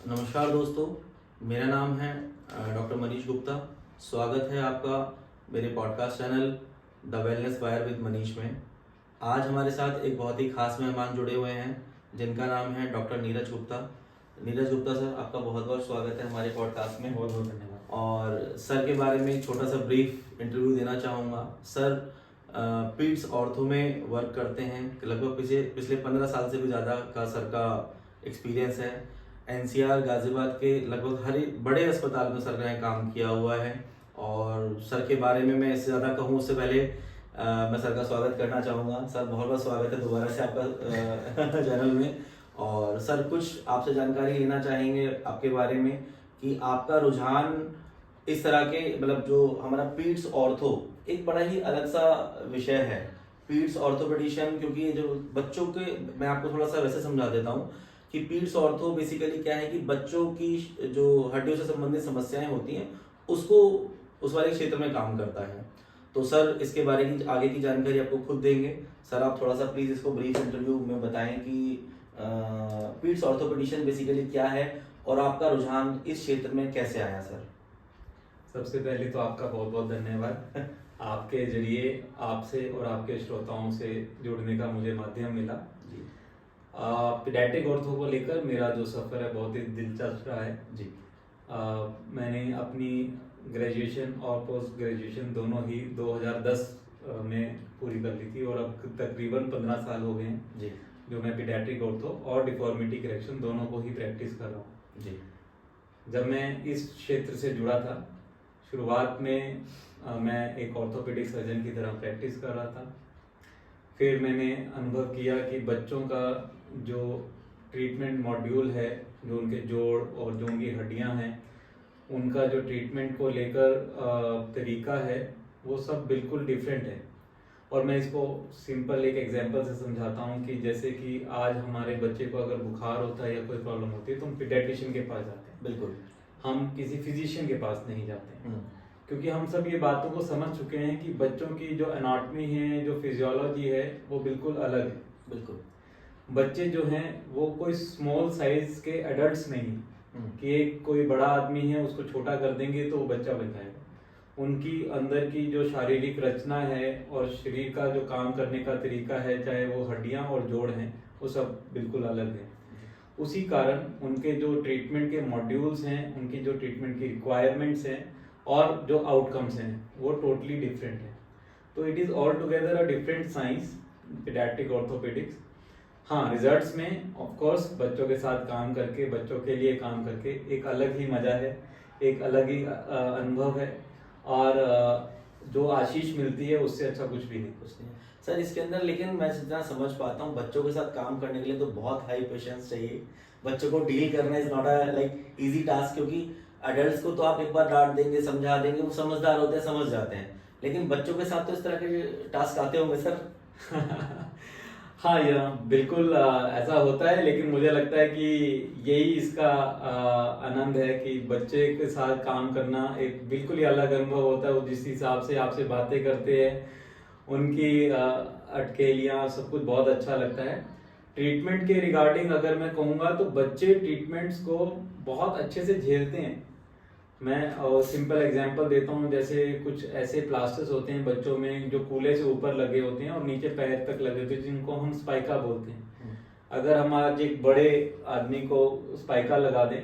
नमस्कार दोस्तों, मेरा नाम है डॉक्टर मनीष गुप्ता। स्वागत है आपका मेरे podcast channel the wellness wire with Manish में। आज हमारे साथ एक बहुत ही खास मेहमान जुड़े हुए हैं जिनका नाम है डॉक्टर नीरज गुप्ता। नीरज गुप्ता सर, आपका बहुत बहुत स्वागत है हमारे पॉडकास्ट में। बहुत बहुत धन्यवाद। और सर के बारे में एक छोटा सा ब्रीफ इंटरव्यू देना चाहूँगा। सर पीट्स ऑर्थो में वर्क करते हैं, लगभग पिछले 15 साल से भी ज़्यादा का सर का एक्सपीरियंस है। एनसीआर गाजियाबाद के लगभग हर एक बड़े अस्पताल में सर ने काम किया हुआ है। और सर के बारे में मैं इससे ज़्यादा कहूँ उससे पहले मैं सर का स्वागत करना चाहूँगा। सर बहुत बहुत स्वागत है दोबारा से आपका चैनल में। और सर कुछ आपसे जानकारी लेना चाहेंगे आपके बारे में कि आपका रुझान इस तरह के मतलब जो हमारा पीट्स ऑर्थो एक बड़ा ही अलग सा विषय है। पीट्स ऑर्थोपेडिशन, क्योंकि जो बच्चों के, मैं आपको थोड़ा सा वैसे समझा देता हूँ कि पीट्स ऑर्थो बेसिकली क्या है कि बच्चों की जो हड्डियों से संबंधित समस्याएं होती हैं उसको उस वाले क्षेत्र में काम करता है। तो सर इसके बारे की आगे की जानकारी आपको खुद देंगे। सर आप थोड़ा सा प्लीज इसको ब्रीफ इंटरव्यू में बताएं कि पीट्स ऑर्थोपेडिशन बेसिकली क्या है और आपका रुझान इस क्षेत्र में कैसे आया सर। सबसे पहले तो आपका बहुत बहुत धन्यवाद। आपके जरिए आपसे और आपके श्रोताओं से जुड़ने का मुझे माध्यम मिला। जी पीडियाट्रिक ऑर्थो को लेकर मेरा जो सफ़र है बहुत ही दिलचस्प रहा है जी। मैंने अपनी ग्रेजुएशन और पोस्ट ग्रेजुएशन दोनों ही 2010 में पूरी कर ली थी और अब तकरीबन 15 साल हो गए हैं जी जो मैं पीडियाट्रिक ऑर्थो और डिफॉर्मिटी करेक्शन दोनों को ही प्रैक्टिस कर रहा हूँ। जी। जब मैं इस क्षेत्र से जुड़ा था, शुरुआत में मैं एक ऑर्थोपेडिक सर्जन की तरह प्रैक्टिस कर रहा था। फिर मैंने अनुभव किया कि बच्चों का जो ट्रीटमेंट मॉड्यूल है, जो उनके जोड़ और जो उनकी हड्डियां हैं, उनका जो ट्रीटमेंट को लेकर तरीका है वो सब बिल्कुल डिफरेंट है। और मैं इसको सिंपल एक एग्जांपल से समझाता हूँ कि जैसे कि आज हमारे बच्चे को अगर बुखार होता है या कोई प्रॉब्लम होती है तो हम पीडियाट्रिशियन के पास जाते हैं, बिल्कुल, हम किसी फिजिशियन के पास नहीं जाते हैं। क्योंकि हम सब ये बातों को समझ चुके हैं कि बच्चों की जो एनाटॉमी है, जो फिजियोलॉजी है, वो बिल्कुल अलग है। बिल्कुल। बच्चे जो हैं वो कोई स्मॉल साइज के एडल्ट्स नहीं कि एक कोई बड़ा आदमी है उसको छोटा कर देंगे तो वो बच्चा बन जाएगा। उनकी अंदर की जो शारीरिक रचना है और शरीर का जो काम करने का तरीका है, चाहे वो हड्डियां और जोड़ हैं, वो सब बिल्कुल अलग है। उसी कारण उनके जो ट्रीटमेंट के मॉड्यूल्स हैं, उनकी जो ट्रीटमेंट की रिक्वायरमेंट्स हैं और जो आउटकम्स हैं वो टोटली डिफरेंट है। तो it is all together a different science paediatric orthopaedics. हाँ, रिजल्ट्स में ऑफ कोर्स बच्चों के साथ काम करके, बच्चों के लिए काम करके एक अलग ही मज़ा है, एक अलग ही अनुभव है। और जो आशीष मिलती है उससे अच्छा कुछ भी नहीं। कुछ नहीं सर इसके अंदर, लेकिन मैं जितना समझ पाता हूँ बच्चों के साथ काम करने के लिए तो बहुत हाई पेशेंस चाहिए। बच्चों को डील करना is not a like easy task, क्योंकि अडल्ट्स को तो आप एक बार डांट देंगे, समझा देंगे, वो समझदार होते हैं, समझ जाते हैं, लेकिन बच्चों के साथ तो इस तरह के टास्क आते होंगे सर। हाँ, यह बिल्कुल ऐसा होता है, लेकिन मुझे लगता है कि यही इसका आनंद है कि बच्चे के साथ काम करना एक बिल्कुल ही अलग अनुभव होता है। वो जिस हिसाब से आपसे बातें करते हैं, उनकी अटकेलियाँ, सब कुछ बहुत अच्छा लगता है। ट्रीटमेंट के रिगार्डिंग अगर मैं कहूँगा तो बच्चे ट्रीटमेंट्स को बहुत अच्छे से झेलते हैं। मैं सिंपल एग्जांपल देता हूँ, जैसे कुछ ऐसे प्लास्टर्स होते हैं बच्चों में जो कूल्हे से ऊपर लगे होते हैं और नीचे पैर तक लगे होते हैं, जिनको हम स्पाइका बोलते हैं। अगर हम आज एक बड़े आदमी को स्पाइका लगा दें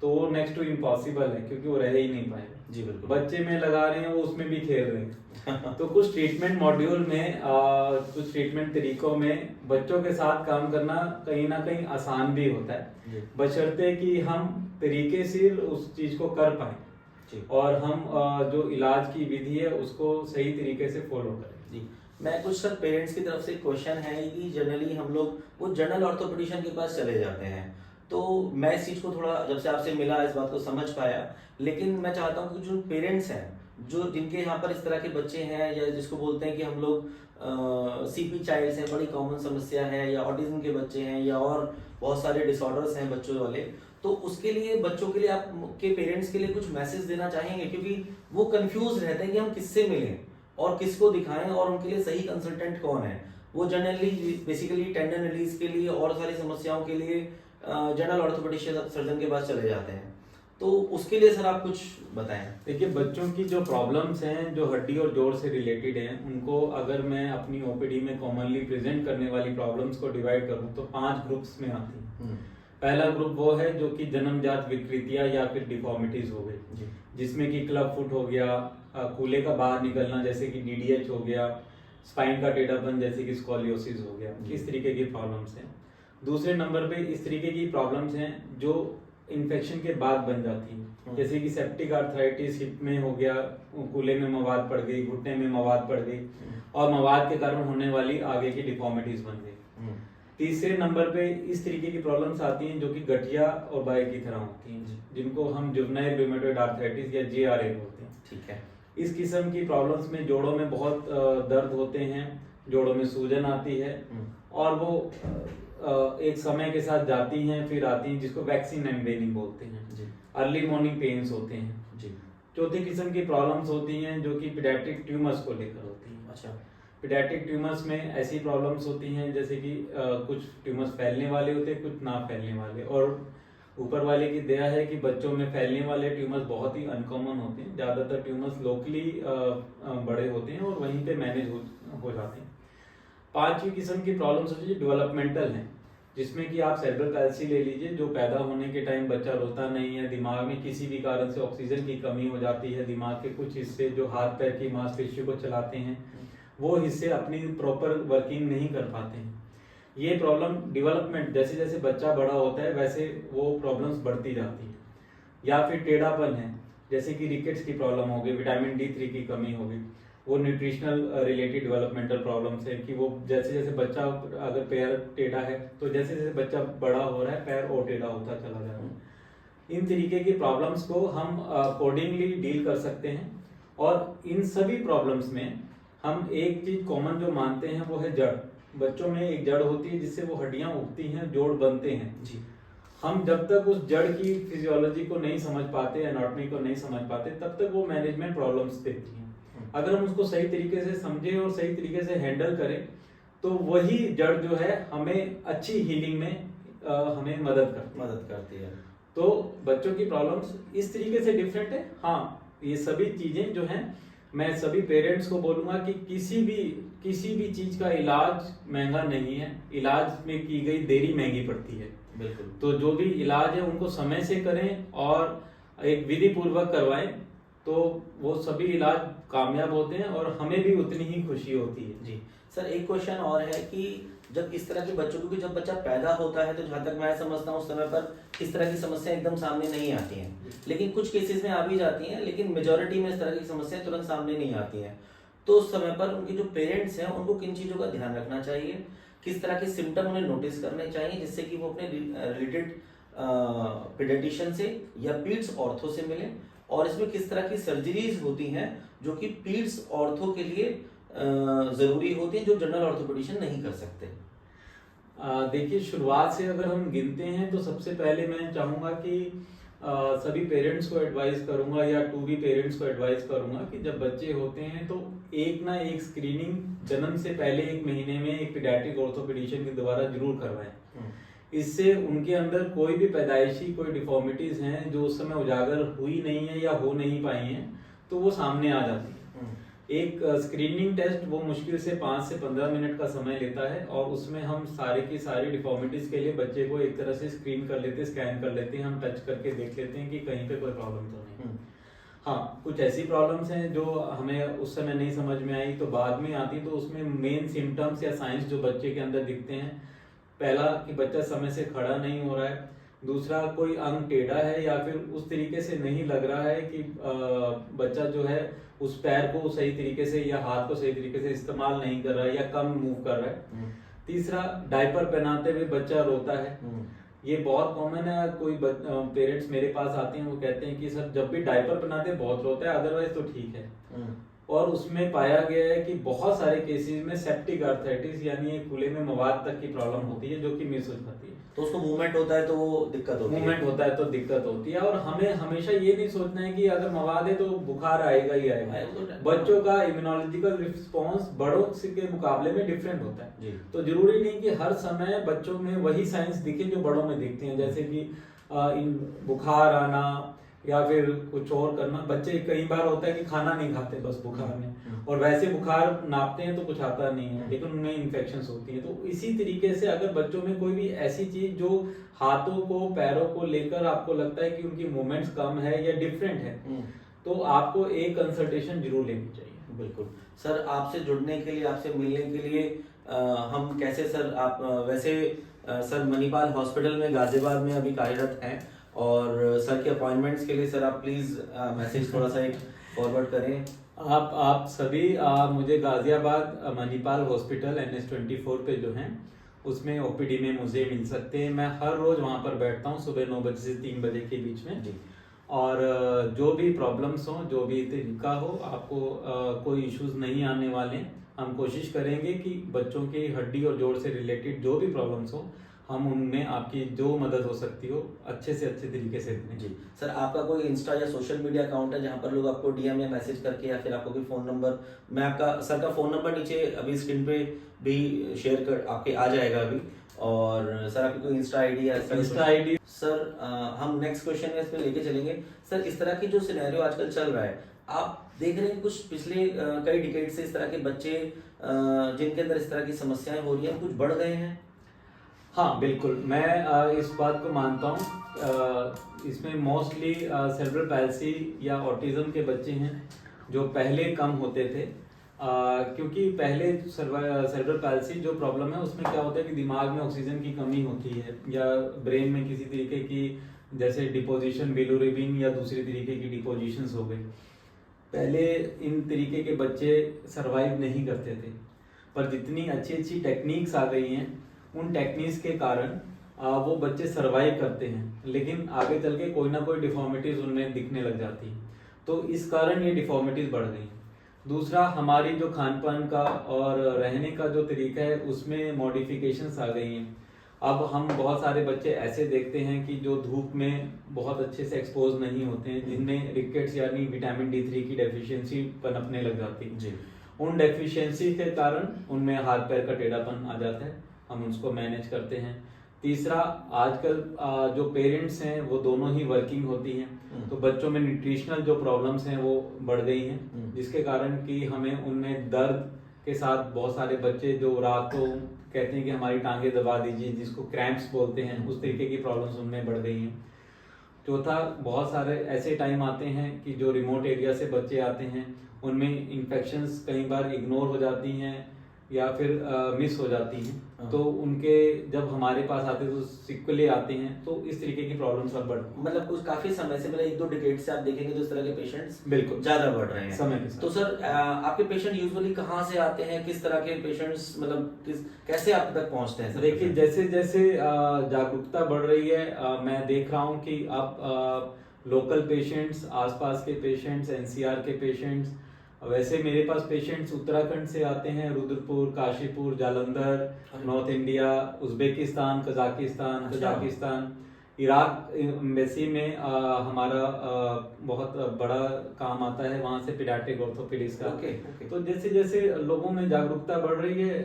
तो वो नेक्स्ट टू इम्पॉसिबल है, क्योंकि वो रह ही नहीं पाएगा। जी बिल्कुल। बच्चे में लगा रहे हैं, वो उसमें भी खेल रहे हैं। तो कुछ ट्रीटमेंट मॉड्यूल में कुछ ट्रीटमेंट तरीकों में बच्चों के साथ काम करना कहीं ना कहीं आसान भी होता है, बशर्ते कि हम तरीके से उस चीज को कर पाए और हम जो इलाज की विधि है उसको सही तरीके से फॉलो करें। जी, मैं कुछ सर पेरेंट्स की तरफ से क्वेश्चन है कि जनरली हम लोग वो जनरल ऑर्थोपेडिशियन के पास चले जाते हैं, तो मैं इस चीज़ को थोड़ा जब से आपसे मिला इस बात को समझ पाया। लेकिन मैं चाहता हूँ कि जो पेरेंट्स हैं, जो जिनके यहाँ पर इस तरह के बच्चे हैं या जिसको बोलते हैं कि हम लोग सीपी चाइल्ड्स हैं, बड़ी कॉमन समस्या है, या ऑटिज्म के बच्चे हैं, या और बहुत सारे डिसऑर्डर्स हैं बच्चों वाले, तो उसके लिए बच्चों के लिए आपके पेरेंट्स के लिए कुछ मैसेज देना चाहेंगे, क्योंकि वो कंफ्यूज रहते हैं कि हम किससे मिलें और किसको दिखाएं और उनके लिए सही कंसल्टेंट कौन है। वो जनरली बेसिकली टेंडन रिलीज के लिए और सारी समस्याओं के लिए जनरल ऑर्थोपेडिक सर्जन के पास चले जाते हैं, तो उसके लिए सर आप कुछ बताएं। देखिए, बच्चों की जो प्रॉब्लम्स हैं जो हड्डी और जोड़ से रिलेटेड हैं, उनको अगर मैं अपनी ओपीडी में कॉमनली प्रेजेंट करने वाली प्रॉब्लम्स को डिवाइड करूं तो 5 ग्रुप्स में आती हैं। पहला ग्रुप वो है जो कि जन्मजात विकृतियां या फिर डिफॉर्मिटीज हो गई, जिसमें कि क्लब फुट हो गया, कूल्हे का बाहर निकलना जैसे कि डीडीएच हो गया, स्पाइन का टेढ़ापन जैसे कि स्कॉलियोसिस हो गया, इस तरीके की प्रॉब्लम्स हैं। दूसरे नंबर पे इस तरीके की प्रॉब्लम्स हैं जो इन्फेक्शन के बाद बन जाती हैं, जैसे कि सेप्टिक आर्थराइटिस हिप में हो गया, कूल्हे में मवाद पड़ गई, घुटने में मवाद पड़ गई और मवाद के कारण होने वाली आगे की डिफॉर्मिटीज बन गई। तीसरे नंबर पे इस तरीके की प्रॉब्लम्स आती हैं जो कि गठिया और बाय की तरह होती हैं, जिनको हम जुवेनाइल रूमेटॉइड आर्थराइटिस या जेआरए बोलते हैं। ठीक है। इस किस्म की प्रॉब्लम्स में जोड़ों में बहुत दर्द होते हैं, जोड़ों में सूजन आती है और वो एक समय के साथ जाती हैं फिर आती हैं, जिसको वैक्सीन एम्ब्रेनिंग बोलते हैं। अर्ली मॉर्निंग पेन्स होते हैं जी। चौथी किस्म की प्रॉब्लम्स होती हैं जो कि पीडियाट्रिक ट्यूमर्स को लेकर होती हैं। अच्छा। पीडियाट्रिक ट्यूमर्स में ऐसी प्रॉब्लम्स होती हैं जैसे कि कुछ ट्यूमर्स फैलने वाले होते हैं, कुछ ना फैलने वाले, और ऊपर वाले की दया है कि बच्चों में फैलने वाले ट्यूमर्स बहुत ही अनकॉमन होते हैं। ज़्यादातर ट्यूमर्स लोकली बड़े होते हैं और वहीं पे मैनेज हो जाते हैं। पांचवी किस्म की प्रॉब्लम्स होती है डेवलपमेंटल हैं, जिसमें कि आप सेरेब्रल पैल्सी ले लीजिए, जो पैदा होने के टाइम बच्चा रोता नहीं है, दिमाग में किसी भी कारण से ऑक्सीजन की कमी हो जाती है, दिमाग के कुछ हिस्से जो हाथ पैर की मांसपेशियों को चलाते हैं वो हिस्से अपनी प्रॉपर वर्किंग नहीं कर पाते हैं। ये प्रॉब्लम डेवलपमेंट जैसे जैसे बच्चा बड़ा होता है वैसे वो प्रॉब्लम्स बढ़ती जाती है। या फिर टेढ़ापन है, जैसे कि रिकेट्स की प्रॉब्लम हो गई, विटामिन D3 की कमी हो गई, वो न्यूट्रिशनल रिलेटेड डेवलपमेंटल प्रॉब्लम्स है कि वो जैसे जैसे बच्चा अगर पैर टेढ़ा है तो जैसे जैसे बच्चा बड़ा हो रहा है पैर और टेढ़ा होता चला जा रहा है। इन तरीके की प्रॉब्लम्स को हम अकॉर्डिंगली डील कर सकते हैं। और इन सभी प्रॉब्लम्स में हम एक चीज कॉमन जो मानते हैं वो है जड़। बच्चों में एक जड़ होती है जिससे वो हड्डियां उगती हैं, जोड़ बनते हैं जी। हम जब तक उस जड़ की फिजियोलॉजी को नहीं समझ पाते, एनाटॉमी को नहीं समझ पाते, तब तक वो मैनेजमेंट प्रॉब्लम्स देती हैं। अगर हम उसको सही तरीके से समझें और सही तरीके से हैंडल करें तो वही जड़ जो है हमें अच्छी हीलिंग में हमें मदद करती है। तो बच्चों की प्रॉब्लम्स इस तरीके से डिफरेंट है। हाँ, ये सभी चीजें जो हैं, मैं सभी पेरेंट्स को बोलूंगा कि किसी भी चीज का इलाज महंगा नहीं है, इलाज में की गई देरी महंगी पड़ती है। बिल्कुल। तो जो भी इलाज है उनको समय से करें और एक विधि पूर्वक करवाएं तो वो सभी इलाज कामयाब होते हैं और हमें भी उतनी ही खुशी होती है जी। सर एक क्वेश्चन और है कि जब इस तरह के बच्चों को, जब बच्चा पैदा होता है तो जहाँ तक मैं समझता हूँ उस समय पर इस तरह की समस्या एकदम सामने नहीं आती हैं, लेकिन कुछ केसेस में आ भी जाती हैं, लेकिन मेजॉरिटी में इस तरह की समस्याएं तुरंत सामने नहीं आती हैं। तो उस समय पर उनके जो पेरेंट्स हैं उनको किन चीज़ों का ध्यान रखना चाहिए, किस तरह के सिम्टम उन्हें नोटिस करने चाहिए जिससे कि वो अपने रिलेटेड पीडियाट्रिशियन से या पीड्स ऑर्थो से मिलें, और इसमें किस तरह की सर्जरीज होती हैं जो कि पीड्स ऑर्थो के लिए जरूरी होती हैं जो जनरल ऑर्थोपेडिशियन नहीं कर सकते। देखिए, शुरुआत से अगर हम गिनते हैं तो सबसे पहले मैं चाहूँगा कि सभी पेरेंट्स को एडवाइस करूँगा या टू बी पेरेंट्स को एडवाइस करूँगा कि जब बच्चे होते हैं तो एक ना एक स्क्रीनिंग जन्म से पहले 1 महीने में एक पीडियाट्रिक ऑर्थोपेडिशियन के द्वारा जरूर करवाएं। इससे उनके अंदर कोई भी पैदाइशी कोई डिफॉर्मिटीज हैं जो उस समय उजागर हुई नहीं है या हो नहीं पाई हैं तो वो सामने आ जाती है। एक स्क्रीनिंग टेस्ट वो मुश्किल से 5 से 15 मिनट का समय लेता है और उसमें हम सारे की सारी डिफॉर्मिटीज के लिए बच्चे को एक तरह से स्क्रीन कर लेते हैं, स्कैन कर लेते हैं, हम टच करके देख लेते हैं कि कहीं पे कोई प्रॉब्लम तो नहीं। हाँ, कुछ ऐसी प्रॉब्लम्स हैं जो हमें उस समय नहीं समझ में आई तो बाद में आती, तो उसमें मेन सिम्टम्स या साइंस जो बच्चे के अंदर दिखते हैं, पहला कि बच्चा समय से खड़ा नहीं हो रहा है, दूसरा कोई अंग टेढ़ा है या फिर उस तरीके से नहीं लग रहा है कि बच्चा जो है उस पैर को सही तरीके से या हाथ को सही तरीके से इस्तेमाल नहीं कर रहा है या कम मूव कर रहा है। तीसरा, डायपर पहनाते हुए बच्चा रोता है। ये बहुत कॉमन है, कोई पेरेंट्स मेरे पास आते हैं वो कहते हैं कि सर जब भी डायपर पहनाते हैं बहुत रोता है, अदरवाइज तो ठीक है। और उसमें पाया गया है कि बहुत सारे केसेस में सेप्टिक आर्थराइटिस यानी कूल्हे में मवाद तक की प्रॉब्लम होती है जो कि मिस हो जाती है। तो उसको मूवमेंट होता है तो वो दिक्कत होती है। मूवमेंट होता है तो दिक्कत होती है। और हमें हमेशा ये नहीं सोचना है कि अगर मवाद है तो बुखार आएगा ही आएगा। बच्चों का इम्यूनोलॉजिकल रिस्पॉन्स बड़ों के मुकाबले में डिफरेंट होता है जी। तो जरूरी नहीं कि हर समय बच्चों में वही साइंस दिखे जो बड़ों में दिखते हैं, जैसे कि इन बुखार आना या फिर कुछ और करना। बच्चे कई बार होता है कि खाना नहीं खाते बस बुखार में, और वैसे बुखार नापते हैं तो कुछ आता नहीं है, लेकिन उनमें इन्फेक्शंस होती है। तो इसी तरीके से अगर बच्चों में कोई भी ऐसी चीज जो हाथों को पैरों को लेकर आपको लगता है कि उनकी मूवमेंट्स कम है या डिफरेंट है, तो आपको एक कंसल्टेशन जरूर लेनी चाहिए। बिल्कुल सर, आपसे जुड़ने के लिए, आपसे मिलने के लिए हम कैसे सर, आप वैसे सर मणिपाल हॉस्पिटल में गाजियाबाद में अभी कार्यरत हैं, और सर के अपॉइंटमेंट्स के लिए सर आप प्लीज मैसेज थोड़ा सा एक फॉरवर्ड करें। आप सभी मुझे गाजियाबाद मणिपाल हॉस्पिटल NH24 पे जो है उसमें OPD में मुझे मिल सकते हैं। मैं हर रोज वहाँ पर बैठता हूँ सुबह 9 बजे से 3 बजे के बीच में जी। और जो भी प्रॉब्लम्स हो, जो भी तरीका हो, आपको कोई इश्यूज नहीं आने वाले। हम कोशिश करेंगे कि बच्चों की हड्डी और जोड़ से रिलेटेड जो भी प्रॉब्लम्स हो, हम उनमें आपकी जो मदद हो सकती हो अच्छे से अच्छे तरीके से दें। जी सर, आपका कोई इंस्टा या सोशल मीडिया अकाउंट है जहाँ पर लोग आपको DM या मैसेज करके, या फिर आपको कोई फ़ोन नंबर, मैं आपका सर का फ़ोन नंबर नीचे अभी स्क्रीन पे भी शेयर कर आपके आ जाएगा अभी, और सर आपकी कोई इंस्टा आईडी या इंस्टा आईडी। सर हम नेक्स्ट क्वेश्चन में इसमें लेके चलेंगे। सर इस तरह की जो सिनेरियो आजकल चल रहा है, आप देख रहे हैं कुछ पिछले कई डिकेड से इस तरह के बच्चे जिनके अंदर इस तरह की समस्याएं हो रही हैं कुछ बढ़ गए हैं? हाँ बिल्कुल, मैं इस बात को मानता हूँ। इसमें मोस्टली सेरेब्रल पैल्सी या ऑटिज्म के बच्चे हैं जो पहले कम होते थे, क्योंकि पहले सेरेब्रल पैल्सी जो प्रॉब्लम है उसमें क्या होता है कि दिमाग में ऑक्सीजन की कमी होती है, या ब्रेन में किसी तरीके की जैसे डिपोजिशन, बिलिरुबिन या दूसरी तरीके की डिपोजिशंस हो गई। पहले इन तरीके के बच्चे सरवाइव नहीं करते थे, पर जितनी अच्छी अच्छी टेक्निक्स आ गई हैं उन टेक्निक्स के कारण वो बच्चे सरवाइव करते हैं, लेकिन आगे चल के कोई ना कोई डिफॉर्मिटीज उनमें दिखने लग जाती है, तो इस कारण ये डिफॉर्मिटीज बढ़ गई। दूसरा, हमारी जो खान पान का और रहने का जो तरीका है उसमें मॉडिफिकेशंस आ गई हैं। अब हम बहुत सारे बच्चे ऐसे देखते हैं कि जो धूप में बहुत अच्छे से एक्सपोज नहीं होते हैं, जिनमें रिकेट्स यानी विटामिन D3 की डेफिशिएंसी पनपने लग जाती है जी। उन डेफिशिएंसी के कारण उनमें हाथ पैर का टेढ़ापन आ जाता है, हम उसको मैनेज करते हैं। तीसरा, आजकल जो पेरेंट्स हैं वो दोनों ही वर्किंग होती हैं, तो बच्चों में न्यूट्रिशनल जो प्रॉब्लम्स हैं वो बढ़ गई हैं, जिसके कारण कि हमें उनमें दर्द के साथ बहुत सारे बच्चे जो रात को कहते हैं कि हमारी टांगे दबा दीजिए, जिसको क्रैम्प्स बोलते हैं, उस तरीके की प्रॉब्लम्स उनमें बढ़ गई हैं। चौथा, बहुत सारे ऐसे टाइम आते हैं कि जो रिमोट एरिया से बच्चे आते हैं उनमें इन्फेक्शंस कई बार इग्नोर हो जाती हैं या फिर मिस हो जाती हैं, तो उनके जब हमारे पास आते हैं तो सिक्वली आते हैं, तो इस तरीके की प्रॉब्लम्स अब बढ़, मतलब कुछ काफी समय से, मतलब 1-2 डिकेड से आप देखेंगे तो इस तरह के पेशेंट्स बिल्कुल ज्यादा बढ़ रहे हैं समय के साथ। तो सर आपके पेशेंट यूजुअली कहाँ से आते हैं, किस तरह के पेशेंट्स, मतलब कैसे आप तक पहुंचते हैं? देखिए, जैसे जैसे जागरूकता बढ़ रही है, मैं देख रहा हूँ कि अब लोकल पेशेंट्स, आसपास के पेशेंट्स, NCR के पेशेंट्स, वैसे मेरे पास पेशेंट्स उत्तराखंड से आते हैं, Rudrapur, Kashipur, Jalandhar, north India, Uzbekistan, Kazakhstan, Iraq embassy में हमारा बहुत बड़ा काम आता है, वहाँ से पीडियाट्रिक ऑर्थोपेडिक्स का। तो जैसे जैसे लोगों में जागरूकता बढ़ रही है,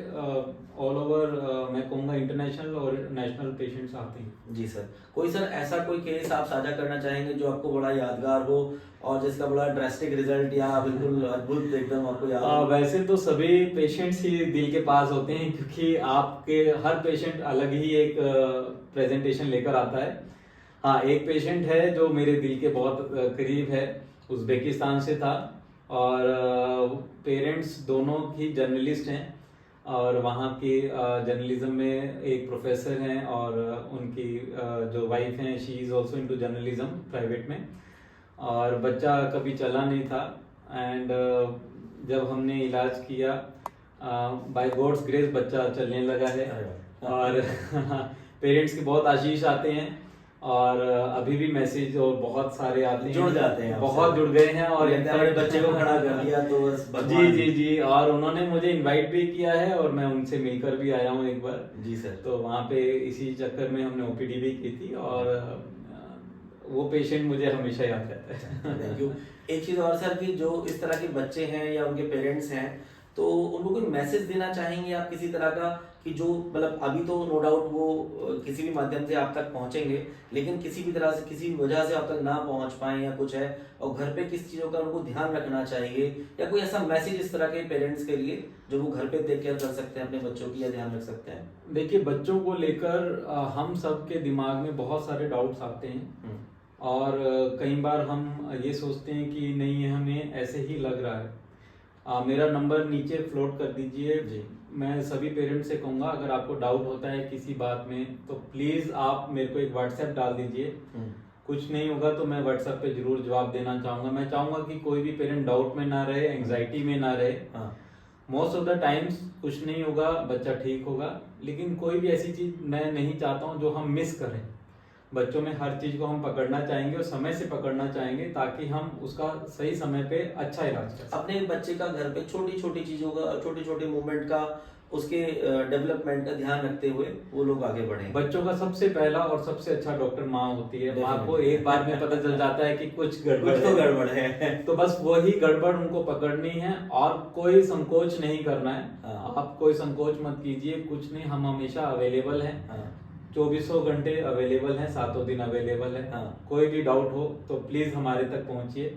ऑल ओवर मैं कहूँगा इंटरनेशनल और नेशनल पेशेंट्स आते हैं। जी सर, कोई सर ऐसा कोई केस आप साझा करना चाहेंगे जो आपको बड़ा यादगार हो और जिसका बड़ा ड्रास्टिक रिजल्ट या बिल्कुल अद्भुत एकदम आपको याद हो? वैसे तो सभी पेशेंट्स ही दिल के पास होते हैं, क्योंकि आपके हर पेशेंट अलग ही एक प्रेजेंटेशन लेकर आता है। हाँ, एक पेशेंट है जो मेरे दिल के बहुत करीब है, उज्बेकिस्तान से था, और पेरेंट्स दोनों ही जर्नलिस्ट हैं, और वहाँ की जर्नलिज्म में एक प्रोफेसर हैं, और उनकी जो वाइफ हैं she is also into journalism private में, और बच्चा कभी चला नहीं था। एंड जब हमने इलाज किया, बाय गॉड्स ग्रेस बच्चा चलने लगा है, और पेरेंट्स के बहुत आशीष आते हैं, और अभी भी मैसेज और बहुत सारे आते हैं, जुड़ जाते हैं, बहुत जुड़ गए हैं। और हमारे बच्चे को खड़ा कर दिया तो बस जी भगवान। जी जी, और उन्होंने मुझे इनवाइट भी किया है और मैं उनसे मिलकर भी आया हूँ एक बार। जी सर। तो वहाँ पे इसी चक्कर में हमने ओपीडी भी की थी, और वो पेशेंट मुझे हमेशा याद रहता है। Thank you. एक चीज और सर, कि जो इस तरह के बच्चे हैं या उनके पेरेंट्स हैं, तो उनको कोई मैसेज देना चाहेंगे आप किसी तरह का, कि जो मतलब अभी तो नो डाउट वो किसी भी माध्यम से आप तक पहुंचेंगे, लेकिन किसी भी तरह से किसी भी वजह से आप तक ना पहुंच पाए या कुछ है, और घर पे किस चीज़ों का उनको ध्यान रखना चाहिए, या कोई ऐसा मैसेज इस तरह के पेरेंट्स के लिए जो वो घर पे टेक केयर कर सकते हैं अपने बच्चों की, या ध्यान रख सकते हैं? देखिए, बच्चों को लेकर हम सब के दिमाग में बहुत सारे डाउट्स आते हैं, और कई बार हम ये सोचते हैं कि नहीं, ये हमें ऐसे ही लग रहा है। मेरा नंबर नीचे फ्लोट कर दीजिए जी। मैं सभी पेरेंट्स से कहूँगा, अगर आपको डाउट होता है किसी बात में तो प्लीज़ आप मेरे को एक व्हाट्सएप डाल दीजिए। कुछ नहीं होगा तो मैं व्हाट्सएप पे जरूर जवाब देना चाहूँगा। मैं चाहूँगा कि कोई भी पेरेंट डाउट में ना रहे, एंग्जाइटी में ना रहे। मोस्ट ऑफ द टाइम्स कुछ नहीं होगा, बच्चा ठीक होगा। लेकिन कोई भी ऐसी चीज़ मैं नहीं चाहता हूँ जो हम मिस करें। बच्चों में हर चीज़ को हम पकड़ना चाहेंगे और समय से पकड़ना चाहेंगे, ताकि हम उसका सही समय पे अच्छा इलाज कर सकें। अपने बच्चे का घर पे छोटी छोटी चीज़ों का, छोटी छोटी मूवमेंट का, उसके डेवलपमेंट का ध्यान रखते हुए वो लोग आगे बढ़े। बच्चों का सबसे पहला और सबसे अच्छा डॉक्टर माँ होती है। माँ को एक बार में पता चल जाता है कि कुछ गड़बड़ है, तो बस वही गड़बड़ उनको पकड़नी है और कोई संकोच नहीं करना है। आप कोई संकोच मत कीजिए, कुछ नहीं, हम हमेशा अवेलेबल हैं। 2400 घंटे अवेलेबल हैं, 7 दिन अवेलेबल है। कोई भी डाउट हो तो प्लीज हमारे तक पहुंचिए,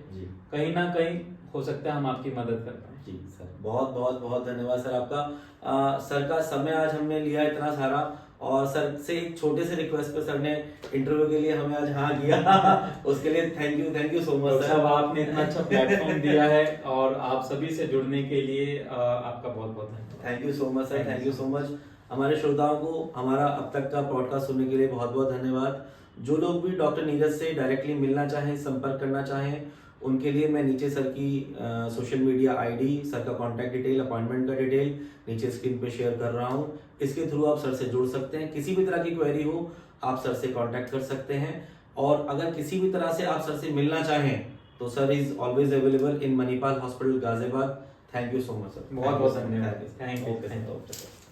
कहीं ना कहीं हो सकता है हम आपकी मदद कर पाए। जी सर, बहुत बहुत बहुत धन्यवाद सर आपका। सर का समय आज हमने लिया इतना सारा, और सर से एक छोटे से रिक्वेस्ट पे सर ने इंटरव्यू के लिए हमें आज हाँ किया, उसके लिए thank you so much sir. आपने इतना अच्छा प्लेटफॉर्म दिया है, और आप सभी से जुड़ने के लिए आपका बहुत बहुत धन्यवाद। Thank you so much sir, thank you so much. हमारे श्रोताओं को हमारा अब तक का पॉडकास्ट सुनने के लिए बहुत बहुत धन्यवाद। जो लोग भी डॉक्टर नीरज से डायरेक्टली मिलना चाहें, संपर्क करना चाहें, उनके लिए मैं नीचे सर की सोशल मीडिया आईडी, सर का कॉन्टैक्ट डिटेल, अपॉइंटमेंट का डिटेल नीचे स्क्रीन पे शेयर कर रहा हूँ। इसके थ्रू आप सर से जुड़ सकते हैं। किसी भी तरह की क्वेरी हो आप सर से कॉन्टैक्ट कर सकते हैं, और अगर किसी भी तरह से आप सर से मिलना चाहें तो sir is always available in Manipal hospital Ghaziabad. Thank you so much sir, बहुत बहुत धन्यवाद। Thank you.